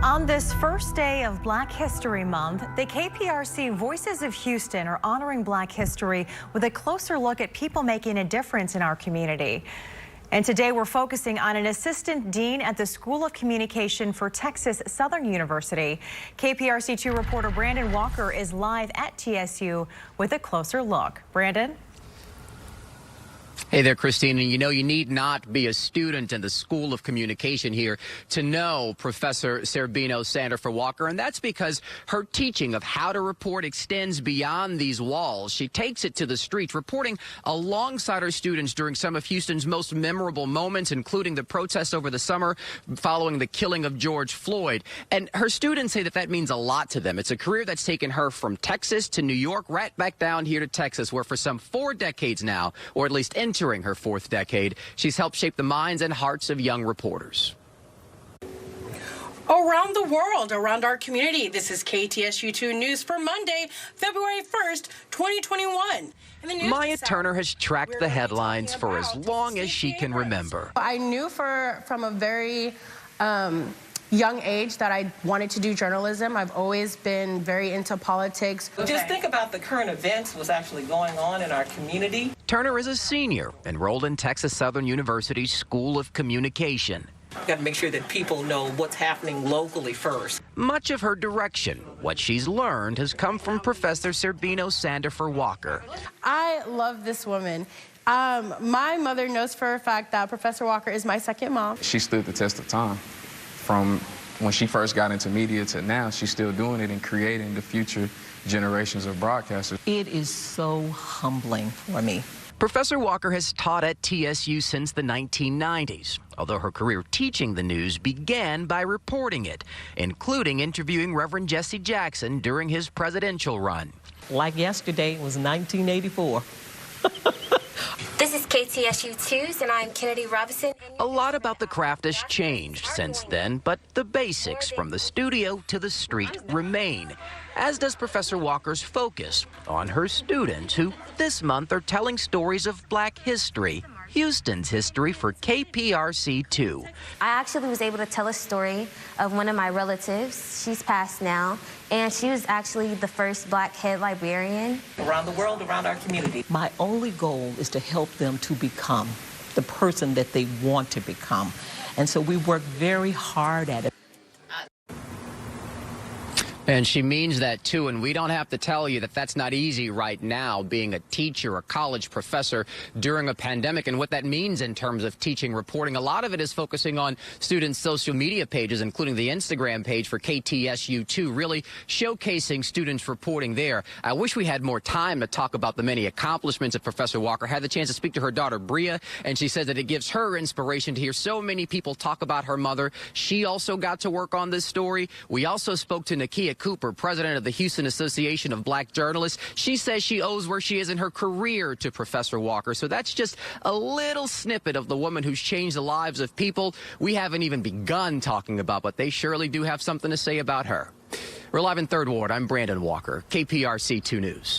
On this first day of Black History Month, the KPRC Voices of Houston are honoring Black history with a closer look at people making a difference in our community. And today we're focusing on an assistant dean at the School of Communication for Texas Southern University. KPRC2 reporter Brandon Walker is live at TSU with a closer look. Brandon? Hey there, Christine. And you know, you need not be a student in the School of Communication here to know Professor Zerbino Sandifer Walker. And that's because her teaching of how to report extends beyond these walls. She takes it to the streets, reporting alongside her students during some of Houston's most memorable moments, including the protests over the summer following the killing of George Floyd. And her students say that that means a lot to them. It's a career that's taken her from Texas to New York, right back down here to Texas, where for some 4 decades now, or at least entering her 4th decade, she's helped shape the minds and hearts of young reporters. Around the world, around our community, this is KTSU2 News for Monday, February 1st, 2021. Maya Turner has tracked the headlines for as long as she can remember. I knew from a very young age that I wanted to do journalism. I've always been very into politics. Just think about the current events what's actually going on in our community. Turner is a senior enrolled in Texas Southern University's School of Communication. We've got to make sure that people know what's happening locally first. Much of her direction, what she's learned, has come from Professor Zerbino Sandifer Walker. I love this woman. My mother knows for a fact that Professor Walker is my second mom. She stood the test of time. From when she first got into media to now, she's still doing it and creating the future generations of broadcasters. It is so humbling for me. Professor Walker has taught at TSU since the 1990s, although her career teaching the news began by reporting it, including interviewing Reverend Jesse Jackson during his presidential run. Like yesterday was 1984. This is KTSU 2's, and I'm Kennedy Robinson. A lot about the craft has changed since then, but the basics from the studio to the street remain, as does Professor Walker's focus on her students who this month are telling stories of Black history, Houston's history for KPRC2. I actually was able to tell a story of one of my relatives. She's passed now, and she was actually the first Black head librarian. Around the world, around our community. My only goal is to help them to become the person that they want to become. And so we work very hard at it. And she means that, too, and we don't have to tell you that that's not easy right now, being a teacher, a college professor during a pandemic, and what that means in terms of teaching reporting. A lot of it is focusing on students' social media pages, including the Instagram page for KTSU2, really showcasing students reporting there. I wish we had more time to talk about the many accomplishments of Professor Walker. I had the chance to speak to her daughter, Bria, and she says that it gives her inspiration to hear so many people talk about her mother. She also got to work on this story. We also spoke to Nakia Cooper, president of the Houston Association of Black Journalists. She says she owes where she is in her career to Professor Walker. So that's just a little snippet of the woman who's changed the lives of people we haven't even begun talking about, but they surely do have something to say about her. We're live in Third Ward. I'm Brandon Walker, KPRC 2 News.